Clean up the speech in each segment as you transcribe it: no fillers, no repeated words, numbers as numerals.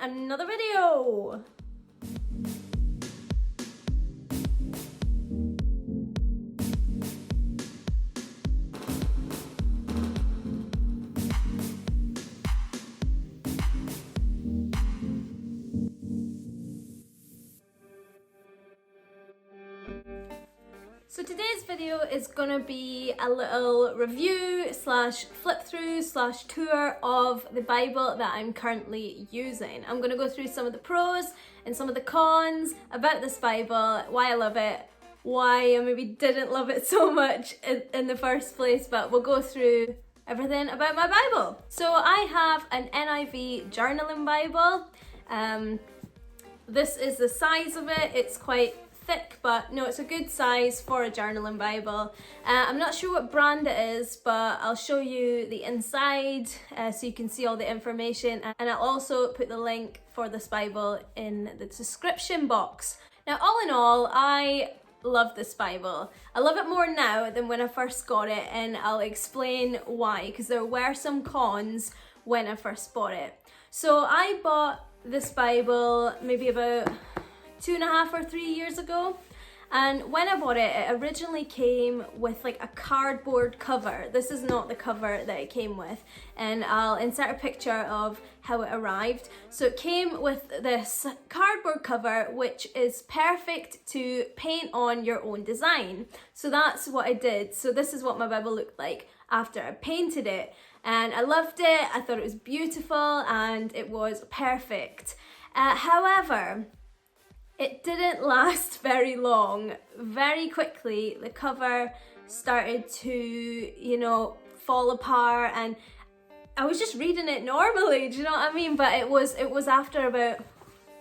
another video. So today's video is gonna be a little review slash flip through slash tour of the Bible that I'm currently using. I'm gonna go through some of the pros and some of the cons about this Bible, why I love it, why I maybe didn't love it so much in the first place, but we'll go through everything about my Bible. So I have an NIV journaling Bible. This is the size of it. It's quite thick, but no, it's a good size for a journaling Bible. I'm not sure what brand it is, but I'll show you the inside so you can see all the information, and I'll also put the link for this Bible in the description box. Now, all in all, I love this Bible. I love it more now than when I first got it, and I'll explain why, because there were some cons when I first bought it. So I bought this Bible maybe about 2.5 or 3 years ago, and when I bought it, it originally came with like a cardboard cover. This is not the cover that it came with, and I'll insert a picture of how it arrived. So it came with this cardboard cover, which is perfect to paint on your own design. So that's what I did. So this is what my Bible looked like after I painted it, and I loved it. I thought it was beautiful and it was perfect. However, it didn't last very long. Very quickly, the cover started to, fall apart, and I was just reading it normally, do you know what I mean? But it was after about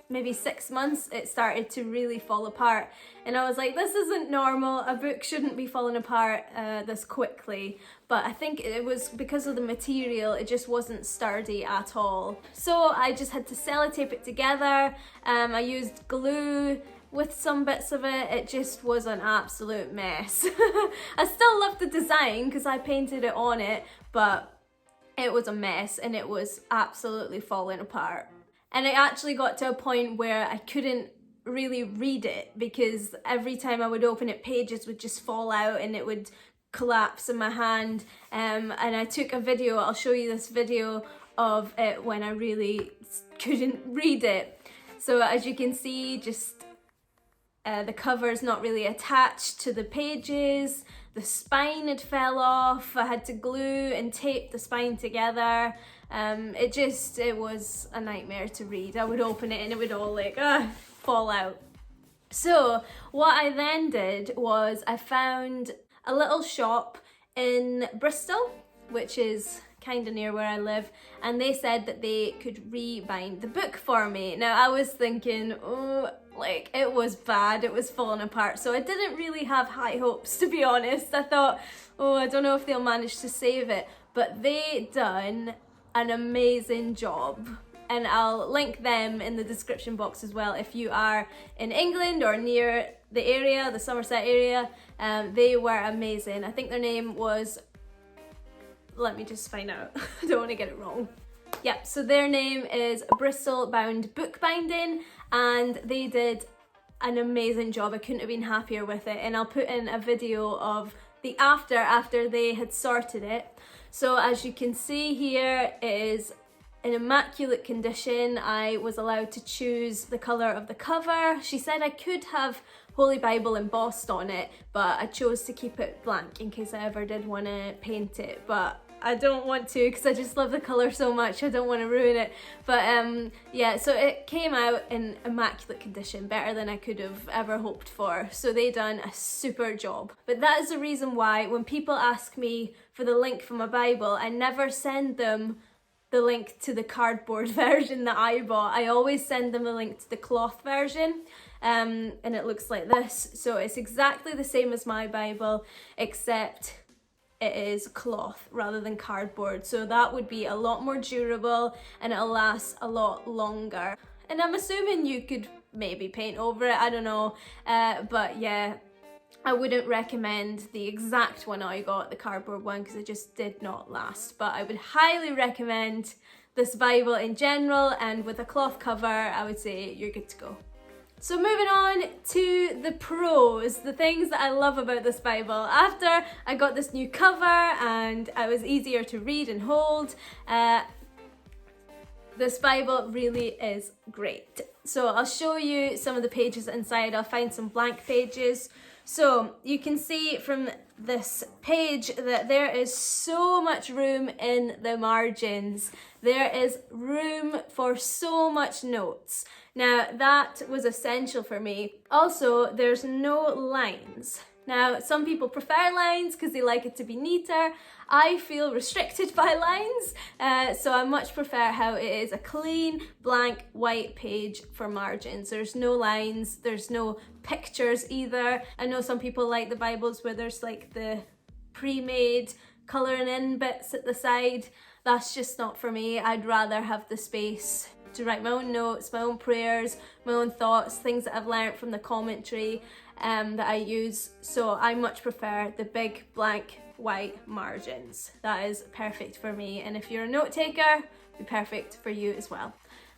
maybe 6 months, it started to really fall apart. And I was like, this isn't normal. A book shouldn't be falling apart this quickly. But I think it was because of the material, it just wasn't sturdy at all. So I just had to sellotape it together. I used glue with some bits of it. It just was an absolute mess. I still love the design because I painted it on it, but it was a mess and it was absolutely falling apart. And it actually got to a point where I couldn't really read it, because every time I would open it, pages would just fall out and it would collapse in my hand. And I took a video, I'll show you this video of it when I really couldn't read it. So as you can see, just the cover's not really attached to the pages. The spine had fell off. I had to glue and tape the spine together. It was a nightmare to read. I would open it and it would all fall out. So what I then did was I found a little shop in Bristol, which is kind of near where I live, and they said that they could rebind the book for me. Now I was thinking, it was bad, it was falling apart, so I didn't really have high hopes, to be honest. I thought, I don't know if they'll manage to save it, but they done an amazing job, and I'll link them in the description box as well if you are in England or near the area, the Somerset area. They were amazing. I think their name was, let me just find out, I don't want to get it wrong. Yep, so their name is Bristol Bound Bookbinding, and they did an amazing job. I couldn't have been happier with it, and I'll put in a video of the after they had sorted it. So as you can see here, it is in immaculate condition. I was allowed to choose the colour of the cover. She said I could have Holy Bible embossed on it, but I chose to keep it blank in case I ever did want to paint it. But I don't want to, because I just love the colour so much. I don't want to ruin it. But yeah, so it came out in immaculate condition, better than I could have ever hoped for. So they done a super job. But that is the reason why when people ask me for the link for my Bible, I never send them the link to the cardboard version that I bought. I always send them a link to the cloth version, and it looks like this. So it's exactly the same as my Bible, except it is cloth rather than cardboard. So that would be a lot more durable and it'll last a lot longer. And I'm assuming you could maybe paint over it, I don't know. But yeah, I wouldn't recommend the exact one I got, the cardboard one, because it just did not last. But I would highly recommend this Bible in general, and with a cloth cover, I would say you're good to go. So moving on to the pros, the things that I love about this Bible. After I got this new cover and it was easier to read and hold, this Bible really is great. So I'll show you some of the pages inside. I'll find some blank pages. So you can see from this page that there is so much room in the margins. There is room for so much notes. Now that was essential for me. Also, there's no lines. Now, some people prefer lines because they like it to be neater. I feel restricted by lines, so I much prefer how it is a clean, blank, white page for margins. There's no lines, there's no pictures either. I know some people like the Bibles where there's like the pre-made colouring in bits at the side. That's just not for me. I'd rather have the space to write my own notes, my own prayers, my own thoughts, things that I've learnt from the commentary that I use. So I much prefer the big blank white margins. That is perfect for me, and if you're a note taker, it'll be perfect for you as well.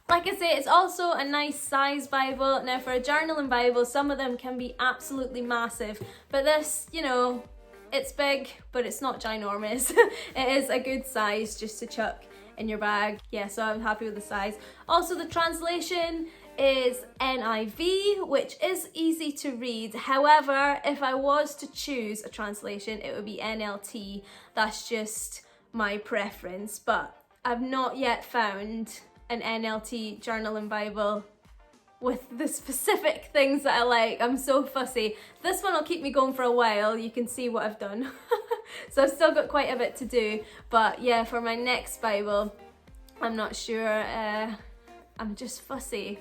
Like I say, it's also a nice size Bible. Now for a journaling Bible, some of them can be absolutely massive, but this, you know, it's big, but it's not ginormous. It is a good size just to chuck in your bag. Yeah, so I'm happy with the size. Also, the translation is NIV, which is easy to read. However, if I was to choose a translation, it would be NLT. That's just my preference, but I've not yet found an NLT journaling Bible with the specific things that I like. I'm so fussy. This one will keep me going for a while. You can see what I've done. So I've still got quite a bit to do, but yeah, for my next Bible, I'm not sure. I'm just fussy.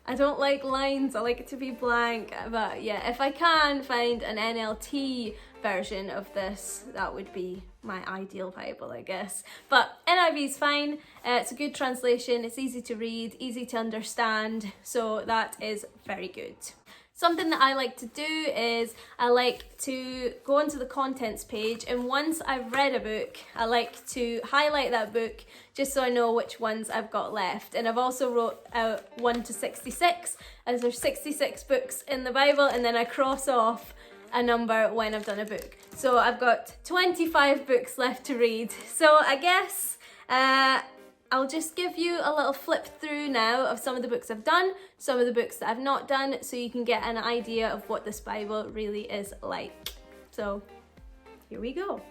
I don't like lines, I like it to be blank, but yeah, if I can find an NLT version of this, that would be my ideal Bible, I guess. But NIV is fine. It's a good translation, it's easy to read, easy to understand, so that is very good. Something that I like to do is I like to go onto the contents page, and once I've read a book, I like to highlight that book just so I know which ones I've got left. And I've also wrote out 1 to 66, as there's 66 books in the Bible, and then I cross off a number when I've done a book. So I've got 25 books left to read. So I guess I'll just give you a little flip through now of some of the books I've done, some of the books that I've not done, so you can get an idea of what this Bible really is like. So here we go.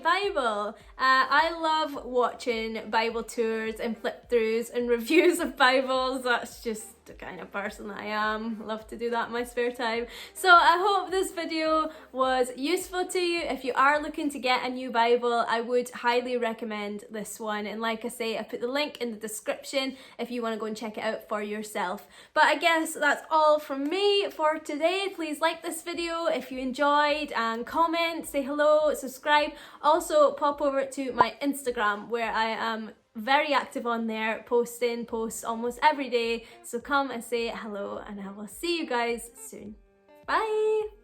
Bible. I love watching Bible tours and flip throughs and reviews of Bibles. That's just the kind of person that I am. Love to do that in my spare time. So I hope this video was useful to you. If you are looking to get a new Bible, I would highly recommend this one. And like I say, I put the link in the description if you want to go and check it out for yourself. But I guess that's all from me for today. Please like this video if you enjoyed, and comment, say hello, subscribe. Also pop over to my Instagram where I am very active on there, posting posts almost every day. So come and say hello, and I will see you guys soon. Bye!